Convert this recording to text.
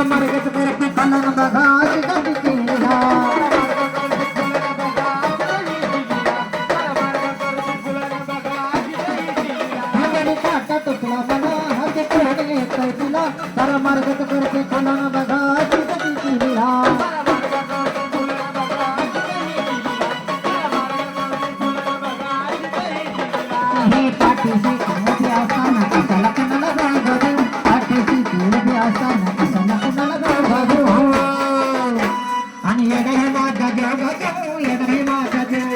मार्गच करते कलन बघा गती केला काटा तुटला मला हाती कोडले तुला तर मार्गच करते कलन बघा गती केला पाठीशी कुणबी असताना कशाला कुणाला गाव पाठीशी कुणबी असताना कशाला कुणाला गाव आणि येडे माझा देव येडे माझा देव